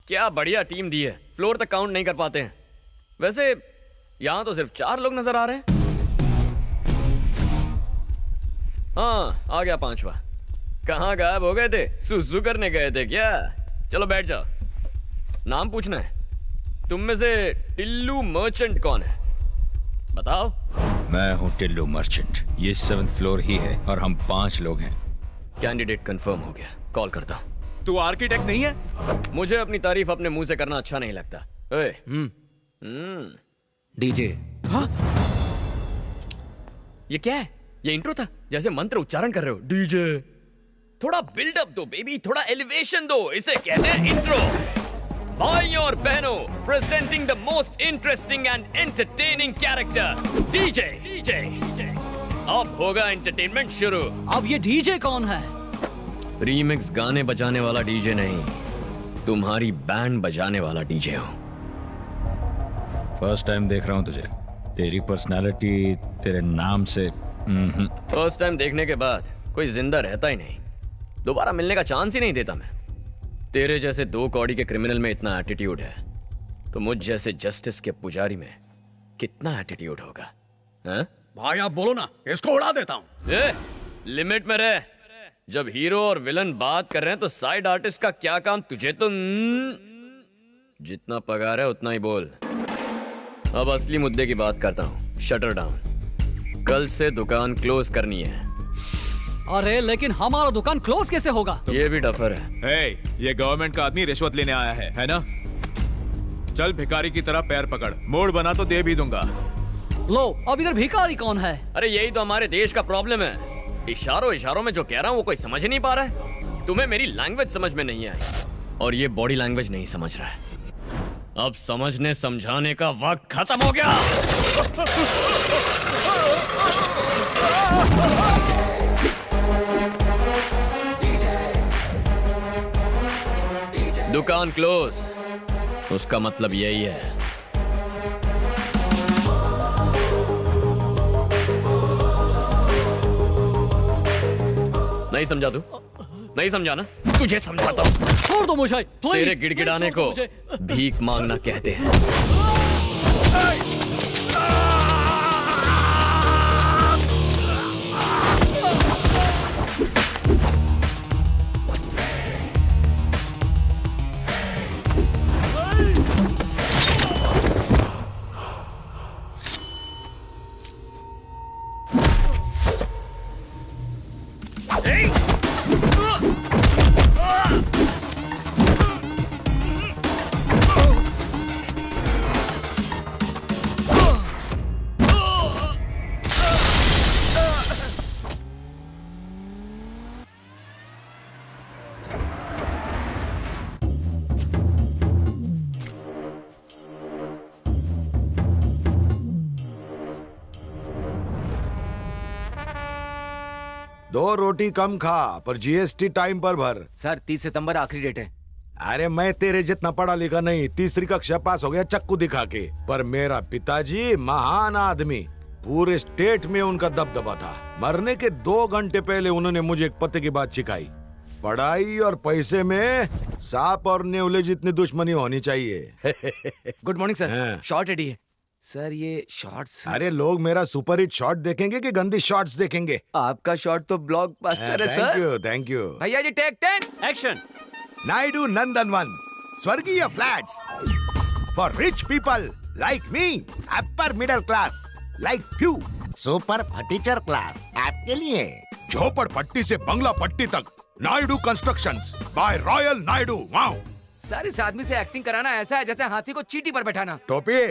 क्या बढ़िया टीम दी है, फ्लोर तक काउंट नहीं कर पाते हैं। वैसे यहाँ तो सिर्फ 4 लोग नजर आ रहे हैं। हाँ, आ गया 5वां। कहाँ गायब हो गए थे? सुसु करने गए थे क्या? चलो बैठ जाओ। नाम पूछना है। तुम में से टिल्लू मर्चेंट कौन है? बताओ। मैं हूँ टिल्लू मर्चेंट। ये 7th फ्लोर ही है और हम 5 लोग हैं। कैंडिडेट कंफर्म हो गया, कॉल करता हूँ। तू आर्किटेक्ट नहीं है? मुझे अपनी तारीफ अपने मुंह से करना अच्छा नहीं लगता। ओए, डीजे। हाँ? ये क्या है? ये इंट्रो था? जैसे मंत्र उच्चारण कर रहे हो। डीजे। थोड़ा बिल्डअप दो बेबी, थोड़ा एलिवेशन दो। इसे कहते हैं इंट्रो। भाई और बहनों, presenting the most interesting and entertaining character, DJ. DJ. अब होगा एंटरटेनमेंट शुरू। अब ये डीजे कौन है? रीमिक्स गाने बजाने वाला डीजे नहीं, तुम्हारी बैंड बजाने वाला डीजे हूँ। फर्स्ट टाइम देख रहा हूँ तुझे। तेरी पर्सनालिटी तेरे नाम से फर्स्ट टाइम देखने के बाद कोई जिंदा रहता ही नहीं, दोबारा मिलने का चांस ही नहीं देता मैं। तेरे जैसे 2 कौड़ी के क्रिमिनल में इतना एटीट्यूड है, तो मुझ जैसे जस्टिस के पुजारी में कितना एटीट्यूड होगा? हाँ? भाई आप बोलो ना, इसको उड़ा देता हूँ। लिमिट में रह। जब हीरो और विलन बात कर रहे हैं तो साइड आर्टिस्ट का क्या काम तुझे? तो जितना पगार है उतना ही बोल। अब असली मुद्दे की बात करता हूँ। Shutter down. कल से दुकान क्लोज करनी है। अरे लेकिन हमारा दुकान क्लोज कैसे होगा? ये भी डफर है। ये गवर्नमेंट का आदमी रिश्वत लेने आया है ना? चल भिखारी की तरह पैर पकड़, मोड़ बना तो दे भी दूंगा। लो, अब इधर भिखारी कौन है? अरे यही तो हमारे देश का प्रॉब्लम है। इशारों इशारों में जो कह रहा हूँ वो कोई समझ ही नहीं पा रहा है। तुम्हें मेरी लैंग्वेज समझ में नहीं आई और ये बॉडी लैंग्वेज नहीं समझ रहा है। अब समझने समझाने का वक्त खत्म हो गया। दुकान क्लोज, उसका मतलब यही है। नहीं समझा तू? नहीं समझा ना? तुझे समझाता हूँ। छोड़ दो मुझे, प्लीज। तेरे गिड़गिड़ाने को भीख मांगना कहते हैं। दो रोटी कम खा पर जीएसटी टाइम पर भर। सर 30 सितंबर आखिरी डेट है। अरे मैं तेरे जितना पढ़ा लिखा नहीं, 3री कक्षा पास हो गया चक्कू दिखा के। पर मेरा पिताजी महान आदमी, पूरे स्टेट में उनका दबदबा था। मरने के 2 घंटे पहले उन्होंने मुझे एक पते की बात सिखाई। पढ़ाई और पैसे में सांप और नेवले जितनी दुश्मनी होनी चाहिए। Good morning sir. हाँ। शॉर्ट रेडी है सर। ये शॉर्ट्स। अरे लोग मेरा सुपर हिट शॉट देखेंगे कि गंदी शॉट्स देखेंगे? आपका शॉट तो ब्लॉकबस्टर है सर। Thank you. भैया जी take 10 action. Naidu Nandanvan Swargiya flats for rich people like me, upper middle class like few, super furniture class आपके लिए। झोपड़पट्टी से बंगला पट्टी तक, Naidu constructions by Royal Naidu. Wow sir, इस आदमी से एक्टिंग कराना ऐसा है जैसे हाथी को चींटी पर बैठाना। टोपी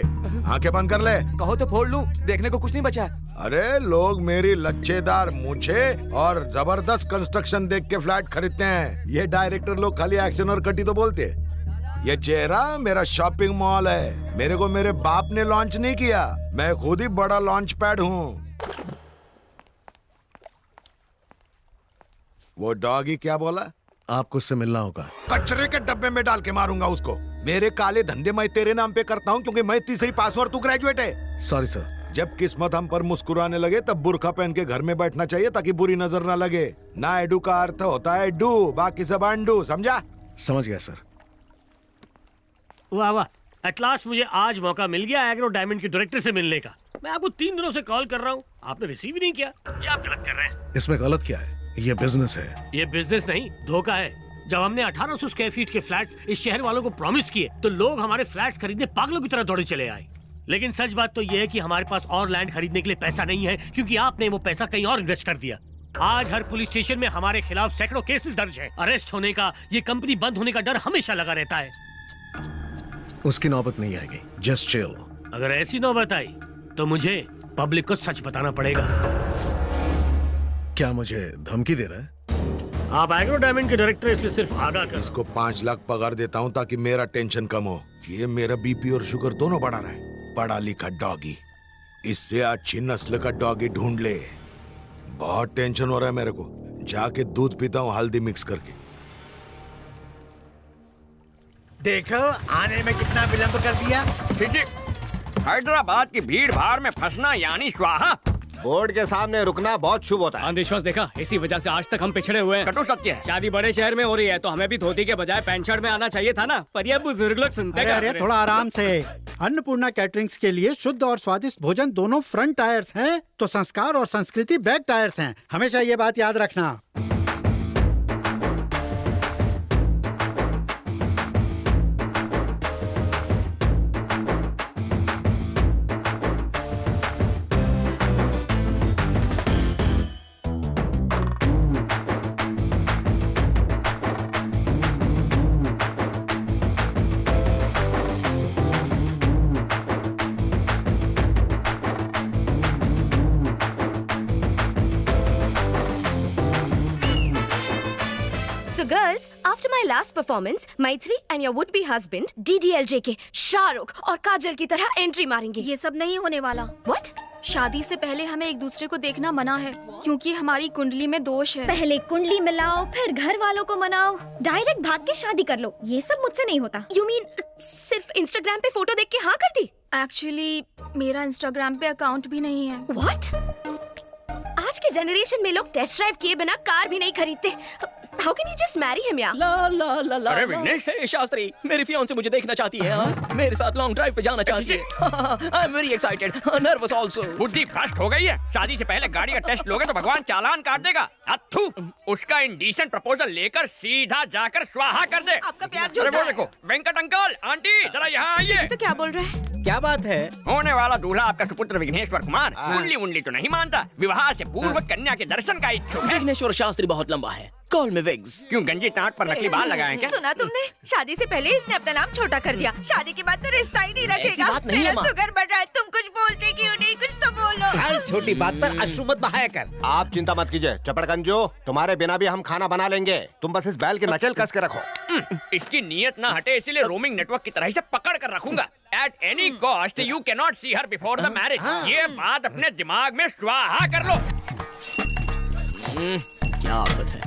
आंखें बंद कर ले। कहो तो फोड़ लूं, देखने को कुछ नहीं बचा। अरे लोग मेरी लच्छेदार मूछे और जबरदस्त कंस्ट्रक्शन देख के फ्लैट खरीदते हैं। ये डायरेक्टर लोग खाली एक्शन और कटी तो बोलते। ये चेहरा मेरा शॉपिंग मॉल है। मेरे को मेरे बाप ने लॉन्च नहीं किया, मैं खुद ही बड़ा लॉन्च पैड हूँ। वो डॉगी क्या बोला? आपको उससे मिलना होगा। कचरे के डब्बे में डाल के मारूंगा उसको। मेरे काले धंधे मैं तेरे नाम पे करता हूँ क्योंकि मैं 3री पास और तू ग्रेजुएट है। Sorry sir. जब किस्मत हम पर मुस्कुराने लगे तब बुर्का पहन के घर में बैठना चाहिए ताकि बुरी नजर ना लगे। नायडू का अर्थ होता है डू, बाकी सब अंडू, समझा? समझ गया सर। वाह वाह, एट लास्ट मुझे आज मौका मिल गया एग्रो डायमंड के डायरेक्टर से मिलने का। मैं आपको 3 दिनों से कॉल कर रहा हूँ, आपने रिसीव ही नहीं किया। ये आप गलत कर रहे हैं। इसमें गलत क्या है? ये बिजनेस है। ये बिजनेस नहीं, धोखा है। जब हमने 1800 स्क्वायर फीट के फ्लैट्स इस शहर वालों को प्रॉमिस किए तो लोग हमारे फ्लैट्स खरीदने पागलों की तरह दौड़े चले आए। लेकिन सच बात तो ये है कि हमारे पास और लैंड खरीदने के लिए पैसा नहीं है, क्योंकि आपने वो पैसा कहीं और इन्वेस्ट कर दिया। आज हर पुलिस स्टेशन में हमारे खिलाफ सैकड़ों केसेस दर्ज हैं। अरेस्ट होने का, ये कंपनी बंद होने का डर हमेशा लगा रहता है। उसकी नौबत नहीं आएगी, जस्ट चिल। अगर ऐसी नौबत आई तो मुझे पब्लिक को सच बताना पड़ेगा। क्या मुझे धमकी दे रहा है? आप एग्रो डायमंड के डायरेक्टर, इसलिए सिर्फ आगाह कर। इसको 5 लाख पगार देता हूँ ताकि मेरा टेंशन कम हो। ये मेरा बीपी और शुगर दोनों बढ़ा रहा है। पढ़ा लिखा डॉगी, इससे अच्छी नस्ल का डॉगी ढूंढ ले। बहुत टेंशन हो रहा है मेरे को। जाके दूध पीता हूँ हल्दी मिक्स करके। देखो आने में कितना विलंब कर दिया। हैदराबाद की भीड़ भाड़ में फंसना यानी स्वाहा। बोर्ड के सामने रुकना बहुत शुभ होता है। अंधविश्वास देखा, इसी वजह से आज तक हम पिछड़े हुए हैं। कटु सत्य है। शादी बड़े शहर में हो रही है तो हमें भी धोती के बजाय पैंट शर्ट में आना चाहिए था ना, पर ये बुजुर्ग लोग सुनते अरे अरे थोड़ा आराम से। अन्नपूर्णा कैटरिंग्स के लिए शुद्ध और स्वादिष्ट भोजन दोनों फ्रंट टायर्स हैं, तो संस्कार और संस्कृति बैक टायर्स हैं। हमेशा ये बात याद रखना। So girls, after my last performance, Maitri and your would-be husband DDLJ के शाहरुख और काजल की तरह एंट्री मारेंगे। ये सब नहीं होने वाला। What? शादी से पहले हमें एक दूसरे को देखना मना है, क्योंकि हमारी कुंडली में दोष है। पहले कुंडली मिलाओ, फिर घर वालों को मनाओ, डायरेक्ट भाग के शादी कर लो। ये सब मुझसे नहीं होता। You mean सिर्फ इंस्टाग्राम पे फोटो देख के हाँ कर दी? एक्चुअली मेरा इंस्टाग्राम पे अकाउंट भी नहीं है। What? आज के जनरेशन में लोग टेस्ट ड्राइव किए बिना कार भी नहीं खरीदते। How can you just marry him यार? ला ला ला ला। अरे विघ्नेश, हे शास्त्री, मेरी फियांसे मुझे देखना चाहती है। हाँ? मेरे साथ लॉन्ग ड्राइव पे जाना चाहती है। I am very excited, nervous also. बुद्धि भ्रष्ट हो गई है। शादी से पहले गाड़ी का टेस्ट लोगे तो भगवान चालान काट देगा। अथू, उसका इंडिसेंट प्रपोजल लेकर सीधा जाकर स्वाहा कर दे। आपका प्यार अरे वो देखो, वेंकट अंकल, आंटी जरा यहाँ आइए। तो क्या बोल रहे हैं? क्या बात है? होने वाला दूल्हा आपका सुपुत्र विघ्नेश्वर कुमार कुंडली उंडली तो नहीं मानता, विवाह से पूर्व कन्या के दर्शन का इच्छुक है। विघ्नेश्वर शास्त्री बहुत लंबा है, कॉल में विग्स। क्यों गंजी टाट पर नकली बाल लगाए क्या? सुना तुमने? शादी से पहले इसने अपना नाम छोटा कर दिया, शादी के बाद तो रिश्ता ही नहीं रखेगा। बात नहीं है माँ। शुगर बढ़ रहा है, तुम कुछ बोलते क्यों नहीं? कुछ तो बोलो। हर छोटी बात पर अश्रु मत बहाया कर। आप चिंता मत कीजिए चपड़गंजो, तुम्हारे बिना भी हम खाना बना लेंगे। तुम बस इस बैल की नकेल कस के रखो। इसकी नीयत ना हटे, इसीलिए रोमिंग नेटवर्क की तरह इसे पकड़ कर रखूंगा। At any cost, you cannot see her before the marriage. ये बात अपने दिमाग में स्वाहा कर लो। क्या आफत है।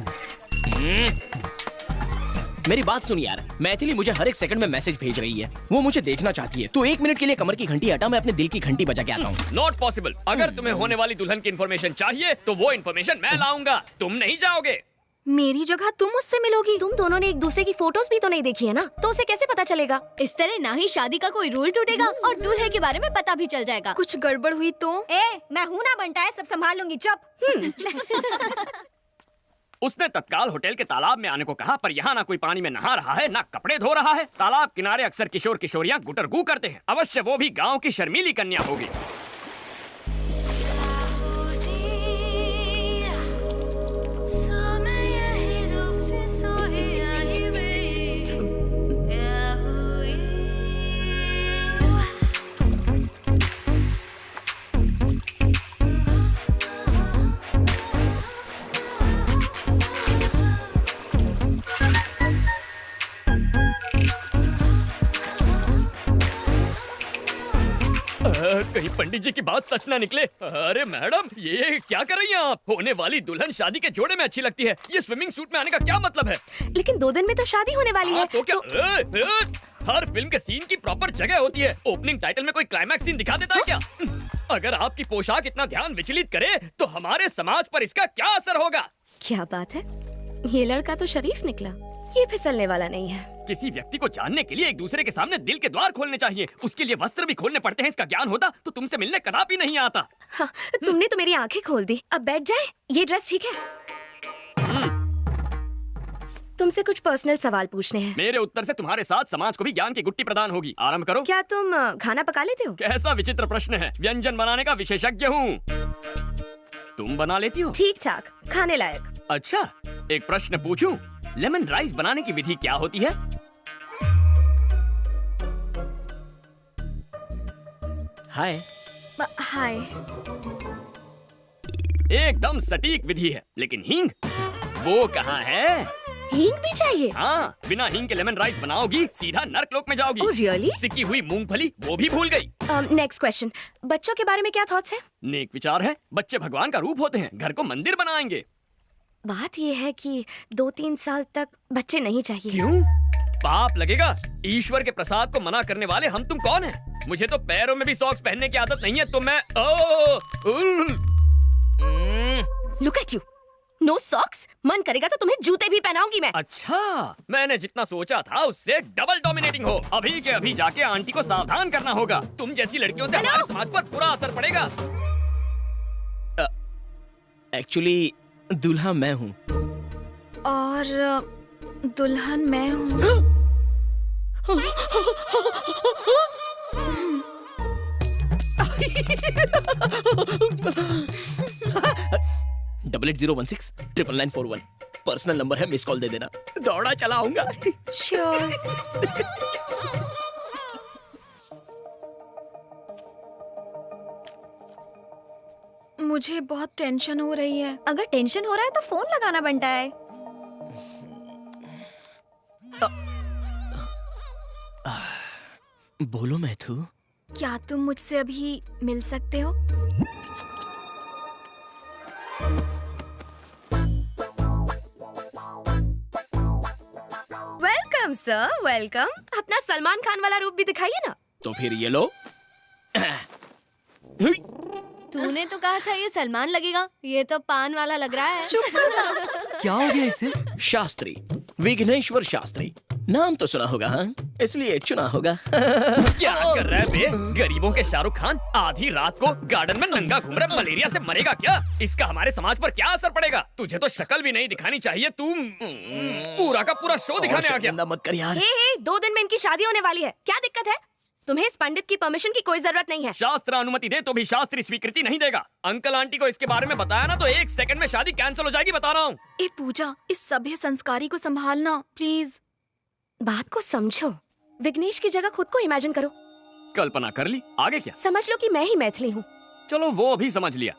मेरी बात सुन यार, मैथिली मुझे हर एक सेकंड में मैसेज भेज रही है। वो मुझे देखना चाहती है। तो 1 मिनट के लिए कमर की घंटी हटा, मैं अपने दिल की घंटी बजा के आता हूँ। Not possible. अगर तुम्हें होने वाली दुल्हन की इन्फॉर्मेशन चाहिए तो वो इन्फॉर्मेशन मैं लाऊंगा, तुम नहीं जाओगे। मेरी जगह तुम मुझसे मिलोगी? तुम दोनों ने एक दूसरे की फोटोज भी तो नहीं देखी है ना, तो उसे कैसे पता चलेगा? इस तरह ना ही शादी का कोई रूल टूटेगा और दूल्हे के बारे में पता भी चल जाएगा। कुछ गड़बड़ हुई तो? मैं हूँ ना बनता है, सब संभाल लूंगी, चुप। उसने तत्काल होटल के तालाब में आने को कहा, पर यहाँ ना कोई पानी में नहा रहा है, ना कपड़े धो रहा है। तालाब किनारे अक्सर किशोर किशोरियाँ गुटरगू करते हैं। अवश्य वो भी गाँव की शर्मीली कन्या होगी। कहीं पंडित जी की बात सच ना निकले। अरे मैडम, ये क्या कर रही हैं आप? होने वाली दुल्हन शादी के जोड़े में अच्छी लगती है, ये स्विमिंग सूट में आने का क्या मतलब है? लेकिन 2 दिन में तो शादी होने वाली है। तो क्या हर फिल्म के सीन की प्रॉपर जगह होती है। ओपनिंग टाइटल में कोई क्लाइमैक्स सीन दिखा देता है क्या? अगर आपकी पोशाक इतना ध्यान विचलित करे तो हमारे समाज पर इसका क्या असर होगा? क्या बात है, ये लड़का तो शरीफ निकला। ये फिसलने वाला नहीं है। किसी व्यक्ति को जानने के लिए एक दूसरे के सामने दिल के द्वार खोलने चाहिए। उसके लिए वस्त्र भी खोलने पड़ते हैं। इसका ज्ञान होता तो तुमसे मिलने कदापि नहीं आता। हाँ, तुमने तो मेरी आंखें खोल दी। अब बैठ जाए। ये ड्रेस ठीक है? तुमसे कुछ पर्सनल सवाल पूछने हैं। मेरे उत्तर से तुम्हारे साथ समाज को भी ज्ञान की गुट्टी प्रदान होगी। आरंभ करो। क्या तुम खाना पका लेते हो? कैसा विचित्र प्रश्न है। व्यंजन बनाने का विशेषज्ञ हूँ। तुम बना लेती हो? ठीक ठाक, खाने लायक। अच्छा, एक प्रश्न पूछूं? लेमन राइस बनाने की विधि क्या होती है? हाय। हाय। एकदम सटीक विधि है, लेकिन हींग वो कहाँ है? हींग भी चाहिए? हाँ, बिना हींग के लेमन राइस बनाओगी सीधा नर्कलोक में जाओगी। Oh, really? सिकी हुई मूंगफली वो भी भूल गई। नेक्स्ट क्वेश्चन, बच्चों के बारे में क्या थॉट्स है? नेक विचार है। बच्चे भगवान का रूप होते हैं। घर को मंदिर बनाएंगे। बात ये है कि 2-3 साल तक बच्चे नहीं चाहिए। क्यों? पाप लगेगा। ईश्वर के प्रसाद को मना करने वाले हम तुम कौन हैं? मुझे तो पैरों में भी सॉक्स पहनने की आदत नहीं है, तो मैं look at you, no socks. मन करेगा तो तुम्हें जूते भी पहनाऊंगी मैं। अच्छा, मैंने जितना सोचा था उससे डबल डोमिनेटिंग हो। अभी के अभी जाके आंटी को सावधान करना होगा। तुम जैसी लड़कियों से हमारे समाज पर बुरा असर पड़ेगा। एक्चुअली दूल्हा मैं हूँ। और दुल्हन मैं हूँ। 8801699941 पर्सनल नंबर है, मिस कॉल दे देना। दौड़ा चला आऊंगा। श्योर। मुझे बहुत टेंशन हो रही है। अगर टेंशन हो रहा है तो फोन लगाना बनता है। बोलो मैथू। क्या तुम मुझसे अभी मिल सकते हो? Welcome sir, welcome. अपना सलमान खान वाला रूप भी दिखाइए ना। तो फिर ये लो। तूने तो कहा था ये सलमान लगेगा, ये तो पान वाला लग रहा है। चुप करना। क्या हो गया इसे? शास्त्री, विघ्नेश्वर शास्त्री। नाम तो सुना होगा, हाँ? इसलिए चुना होगा। क्या कर रहा है बे? गरीबों के शाहरुख खान आधी रात को गार्डन में नंगा घूम रहा है। मलेरिया से मरेगा क्या? इसका हमारे समाज पर क्या असर पड़ेगा? तुझे तो शक्ल भी नहीं दिखानी चाहिए। तू पूरा का पूरा शो दिखाने आ गया। मत कर यार। हे, 2 दिन में इनकी शादी होने वाली है। क्या दिक्कत है? तुम्हें इस पंडित की परमिशन की कोई जरूरत नहीं है। शास्त्र अनुमति दे तो भी शास्त्री स्वीकृति नहीं देगा। अंकल आंटी को इसके बारे में बताया ना तो 1 सेकंड में शादी कैंसिल हो जाएगी, बता रहा हूँ। ए पूजा, इस सभ्य संस्कारी को संभालना प्लीज। बात को समझो। विघ्नेश की जगह खुद को इमेजिन करो। कल्पना कर ली, आगे क्या? समझ लो कि मैं ही मैथिली हूँ। चलो वो भी समझ लिया।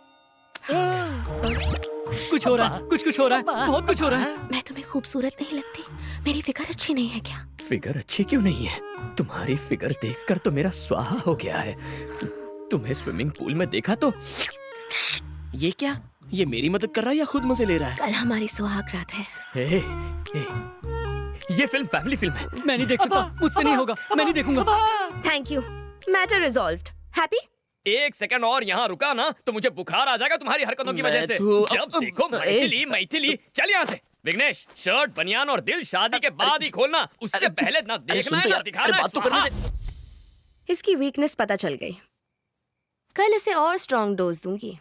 कुछ हो रहा है, कुछ हो रहा है, बहुत कुछ हो रहा है। मैं तुम्हें खूबसूरत नहीं लगती? मेरी फिगर अच्छी नहीं है क्या? फिगर अच्छी क्यों नहीं है? तुम्हारी फिगर देखकर तो मेरा स्वाहा हो गया है। तुम्हें स्विमिंग पूल में देखा तो ये क्या? ये मेरी मदद कर रहा है या खुद मजे ले रहा है? कल हमारी सुहाग रात है। ये फिल्म फैमिली फिल्म है। मैं नहीं देख सकता, मुझसे नहीं होगा, मैं नहीं देखूंगा। Thank you, matter resolved. Happy? 1 second और यहाँ रुका ना तो मुझे बुखार आ जाएगा तुम्हारी हरकतों की वजह से। जब देखो मैथिली मैथिली। चल यहाँ से। विघ्नेश, शर्ट, बनियान और दिल शादी के बाद ही खोलना। उससे पहले ना देखना है ना दिखाना है। बात तो करने दे। इसकी वीकनेस पता चल गई। कल इसे और स्ट्रॉन्ग डोज दूंगी।